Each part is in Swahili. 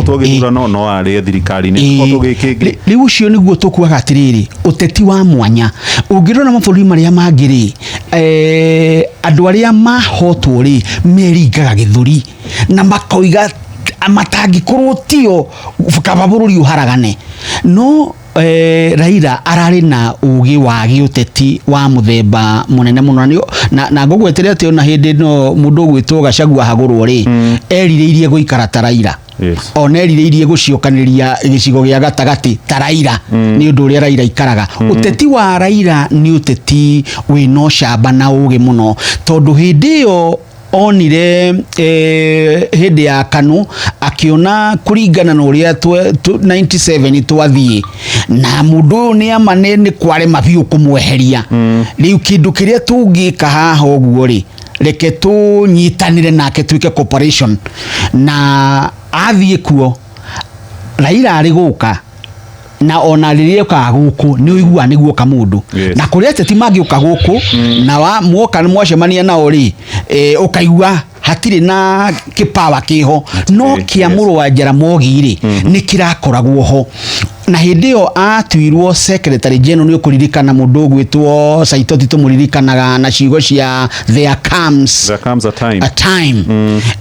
tugithura no ari thirikari ni tugikenge riu ucio niguo tukuaga atiriri uteti wa mwanya ungirona mabũrũri maria mangiri andu aria mahotwo ri meringaga githuri na makoiga amatangikorwo tio kaba bũrũri uharagane no Raila arari na ugi wa giuteti wa muthemba munene muno na ngugweterea ati ona hindi no mundu gwitwo Gachagua hagurwo ri eririirie guikara ta Raila ona eririirie guciokaniria gicigo gia gatagati ta Raila ni undu uria Raila ikaraga uteti wa Raila ni uteti wino camba na ugi muno tondu hindi yo onire hindi ya KANU akiona kuringana na uria 97 twathie na mundu ni amanene kware mabiu kumweheria riu kindu kiria tungika haha uguo ri reke tunyitanire nake twike cooperation na athie kuo Raila ari guka na ona riria ka guku ni uigua niguo ka mundu na kuria teti mangi uka guku na wa muoka ni mwacemania na ori ukaigua hatire na kipawa kiho no kiamuru wa Jaramogi ri ni kirakoragwo ho na hindi yo atwirwo secretary general ni kuririkana mundu gwitwo Saitoti tumuririkanaga na ciugo cia there comes a time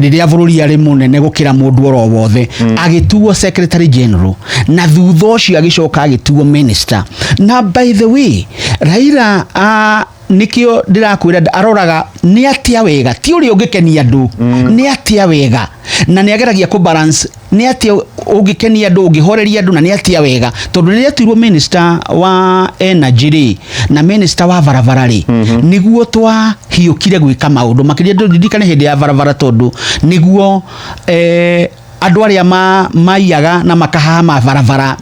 riria bũrũri ari munene gukira mundu oro wothe agituo secretary general na thutha ucio agicoka agituo minister na by the way Raila nikio ndirakwira aroraga ni atia wega ti uri ungikenia andu ni atia wega na ni ageragia ku balance ni atia ungikenia andu ungihoreria andu na ni atia wega tondu riria tuirwo minister wa energy na minister wa barabara niguo twa hiukire gwika maundu makiria ndikane hindi ya barabara tondu niguo andu aria maiyaga na makahama barabara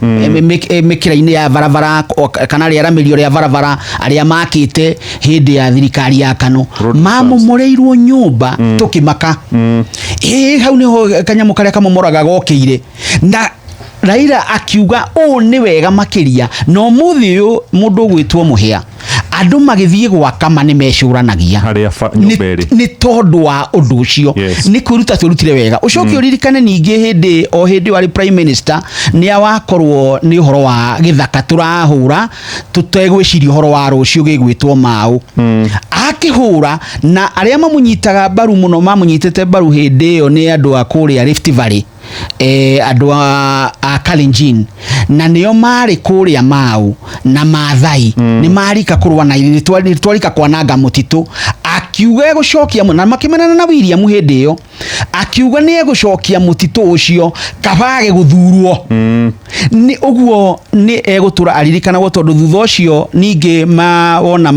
mikira-ini ya barabara kana ria ramirio ria barabara aria makite hindi ya thirikari ya KANU mamomoreirwo nyumba tukimaka hau niho kanyamu karia kamomoraga gokire na Raila akiuga ni wega makiria no muthi uyu mundu gwitwo muhia andu magithie gwaka mane mecuranagia ni tondu wa undu ucio ni kuruta turutire wega ucoki uririkane ningi hindi wari prime minister ni awakorwo ni uhoro wa githaka turahura tutegwiciria uhoro wa rucio gigwitwo mau akihura na aria mamunyitaga baru muno mamunyitete baru hindi yo ni andu akuria Rift Valley andu a Kalenjin na nio mari kuria mau na Maathai ni marika kurwa na ni twarika kwananga mutitu akiuga gucokia na makimenana na William hindi yo akiuga ni egucokia mutitu ucio kabage guthurwo ni uguo ni egutura aririkana wo tondu thutha ucio ningi wona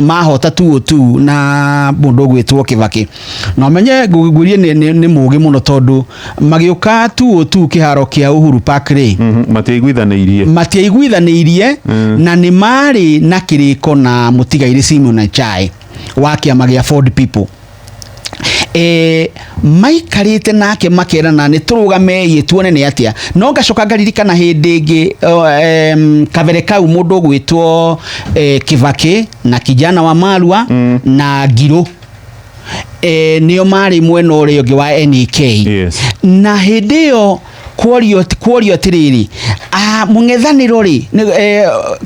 mahota tu na mundu gwitwo Kibaki no menye gugurie ni mugi muno tondu magiuka tu kiharo kia Uhuru Park ri matiaiguithaniirie na ni mari na kiriko na mutigaire Simon Achai wa kiama gia Ford People maikarite nake makerana ni turugame yetuone ni atia no gacoka ngaririkana hindi ingi kabere kau mundu gwitwo Kibaki na kijana wa Marua na Ngiro nio mari mwena uri ungi wa NK na hindi yo kworio tiriri mungethaniro ri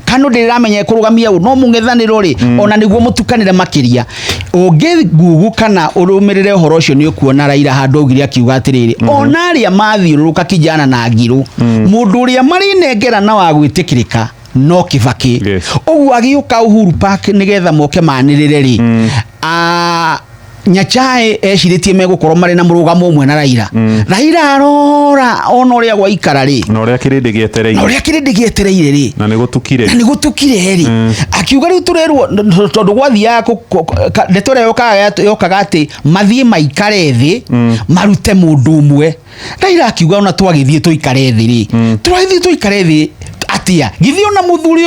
KANU ndiramenya kurugamia no mungethaniro ri ona niguo mutukanire makiria ungi gugu kana urumirire uhoro ucio ni ukuona Raila handu augire akiuga atiriri ona aria mathiururuka kijana na Ngiro mundu uria mari nengera na wa gwitikirika no Kibaki uguo agiuka Uhuru Park nigetha moke manirire ri Nyachae eciritie megukorwo mari na murugamo umwe na Raila Raila arora ona uria gwaikara ri na uria kirindi gietereire ri na nigutukire ri akiuga riu turerwo tondu gwathia ndetore yokaga ati mathie maikare thi marute mundu umwe Raila akiuga ona twagithie tuikare thi ri tuikare thi atia githio na muthuri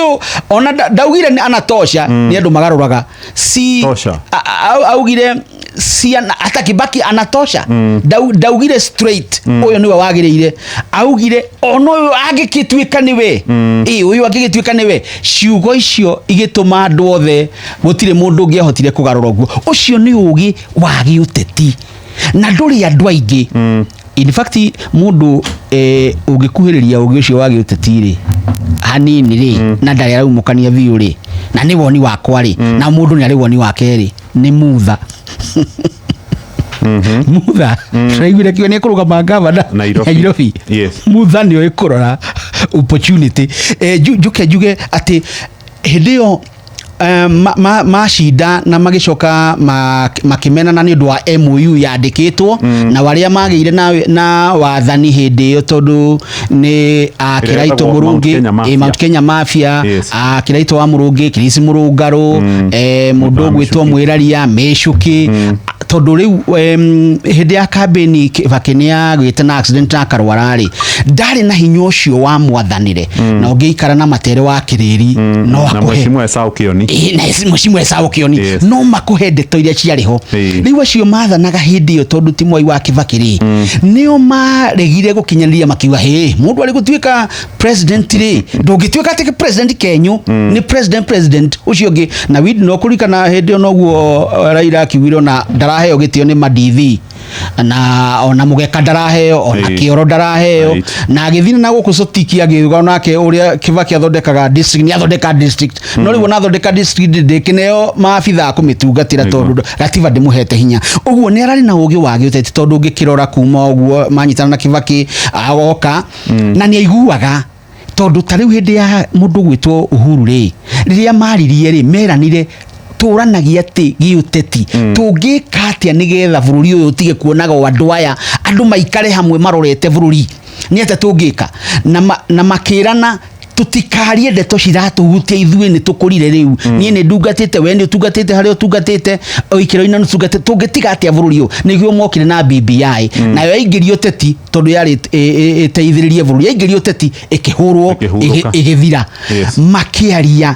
ona ndaugire anatosha ni andu magaruraga augire si ata Kibaki anatosha ndaugire straight uyo niwe wagirire augire ono uyo agikitwika niwe uyo agikitwika niwe ciugo icio igituma andu othe gutire mundu ungiahotire kugarura guo ucio ni ugi wa giuteti na nduri andu aingi in fact mundu ungikuhiriria ugi ucio wa giuteti ri hanini ri na ndari araumukania biu ri na ni woni wakwa ri na mundu ni ari woni wake ri ni mutha mutha raigwire kio ni kurugama gavana Nairobi mutha ni oikurora opportunity juke ati hindio macida na magicoka makimenana ni undu wa MOU yandikitwo na waria magire na wathani hindi yo tondu ni Kiraito Murungi Mount Kenya Mafia Kiraito wa Murungi Chris Murungaru mundu gwitwo Mwiraria Meshuki tondu riu hindi ya campaign Kibaki gwite na accident akarwarari ndari na hinya ucio wa mwathanire na ungiikara na matere wa kiriri no akuhe Mheshimiwa Esau Kioni na Mheshimiwa Esau Kioni no makuhe ndeto iria ciariho riu acio mathanaga hindi iyo tondu ti Mwai wa Kibaki ri nio maregire gukinyaniria makiuga he mundu ari gutuika president ri ndungituika ati president Kenyu ni president ucio ngi na widi no kurikana hindi ono guo Raila akiwiro na daraheo gitio ni madithi na ona mugeka daraheo ona kioro daraheo na agithina na guku sotiki agiuga nake uria Kibaki athondekaga district ni athondeka district no riu na athondeka district ndikineo maabitha kumitungatira tondu gatiba ndimuhete hinya uguo ni arari na ugi wa giuteti tondu ngikirora kuma uguo manyitana na Kibaki agoka na ni aiguaga tondu tariu hindi ya mundu gwitwo Uhuru ri riria maririe ri meranire turanagia ati giuteti tungika atia nigetha bururi uyu utige kuonaga andu aya andu maikare hamwe marorete bururi ni ata tungika na makirana tutikarie ndeto ciratuhutia ithue ni tukurire riu nie ni ndungatite we ni tungatite hari utungatite oikiro-ina nutungate tungitiga atia bururi uyu niguo mokire na BBI nayo yaingirio teti tondu yari teithiririe bururi yaingirio teti ikihurwo igithira makiaria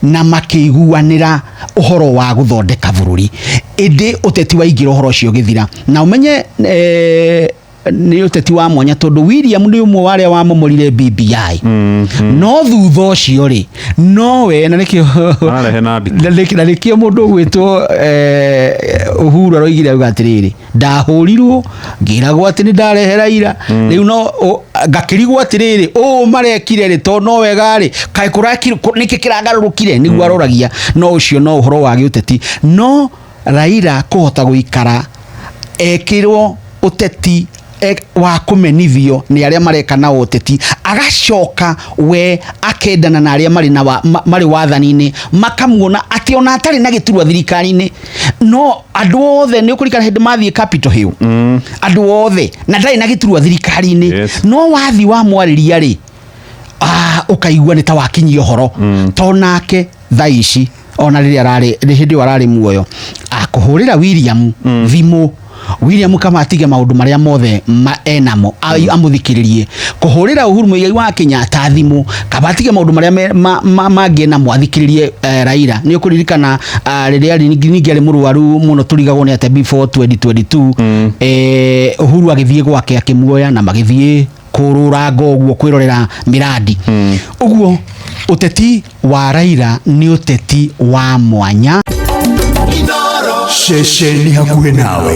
na makiguanira uhoro wa guthondeka bururi indi uteti waingira uhoro ucio githira na umenye ni uteti wa mwanya tondu William ni umwe waria wa momorire BBI no thutha ucio ri no we na nikio nikio mundu gwitwo Uhuru aroigire ugatiriri ndahurirwo ngiragwo ati ni ndarehe Raila riu no ngakirigwo atiriri marekire ri to no wega ri kai kurakire niki kiragarurukire niguo aroragia no ucio no uhoro wa giuteti no Raila kuhota guikara ekirwo uteti wa kumenithio ni aria mareka na uteti agacoka we akendana na aria mari wathani-ini makamuona ati ona atari na giturwa thirikari-ini no andu othe ni ukurikana hindi mathie Capitol Hill andu othe na ndari na giturwa thirikari-ini no wathi wa mwariria ri ukaigua ni ta wakinyio horo to nake thaici ona riria arari hindi arari muoyo akuhurira William thimu William kama atige maundu maria mothe enamo amuthikiririe kuhurira Uhuru Muigai wa Kenyatta thimu kaba atige maundu maria mangi na mwathikiririe Raila ni ukuririkana riria ningi ari murwaru muno turigagwo ni ate before 2022 Uhuru agithie gwake akimuoya na magithie kururaga uguo kwirorera miradi uguo uteti wa Raila ni uteti wa mwanya Sheshe ni hakuhe nawe.